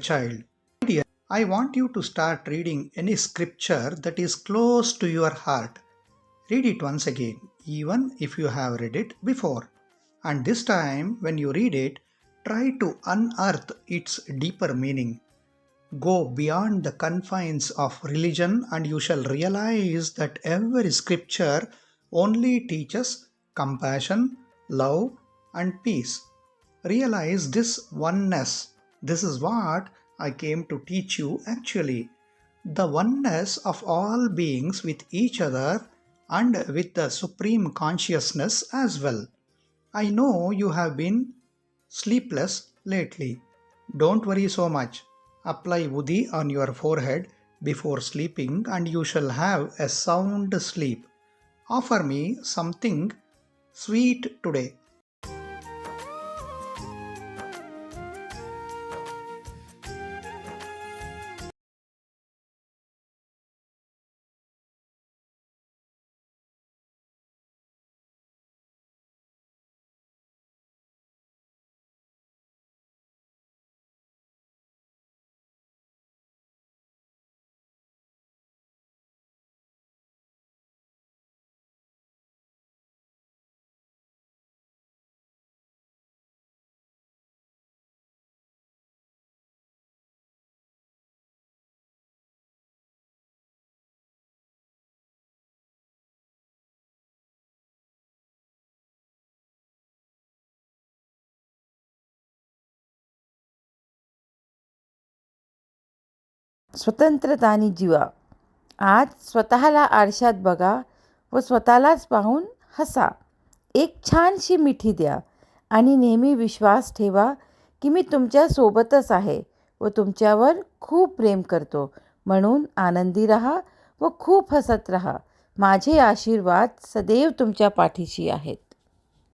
child. Dear, I want you to start reading any scripture that is close to your heart. Read it once again, even if you have read it before. And this time, when you read it, try to unearth its deeper meaning. Go beyond the confines of religion, and you shall realize that every scripture only teaches compassion, love, and peace. Realize this oneness. This is what I came to teach you actually. The oneness of all beings with each other and with the supreme consciousness as well. I know you have been sleepless lately. Don't worry so much. Apply Udi on your forehead before sleeping and you shall have a sound sleep. Offer me something sweet today. स्वतंत्रता आणि जीवा. आज स्वतःला आरशात बघा व स्वतःलाच पाहून हसा. एक छानशी मिठी द्या आणि नेहमी विश्वास ठेवा की मी तुमच्या सोबतच आहे व तुमच्यावर खूप प्रेम करतो. म्हणून आनंदी राहा व खूप हसत राहा. माझे आशीर्वाद सदैव तुमच्या पाठीशी आहेत.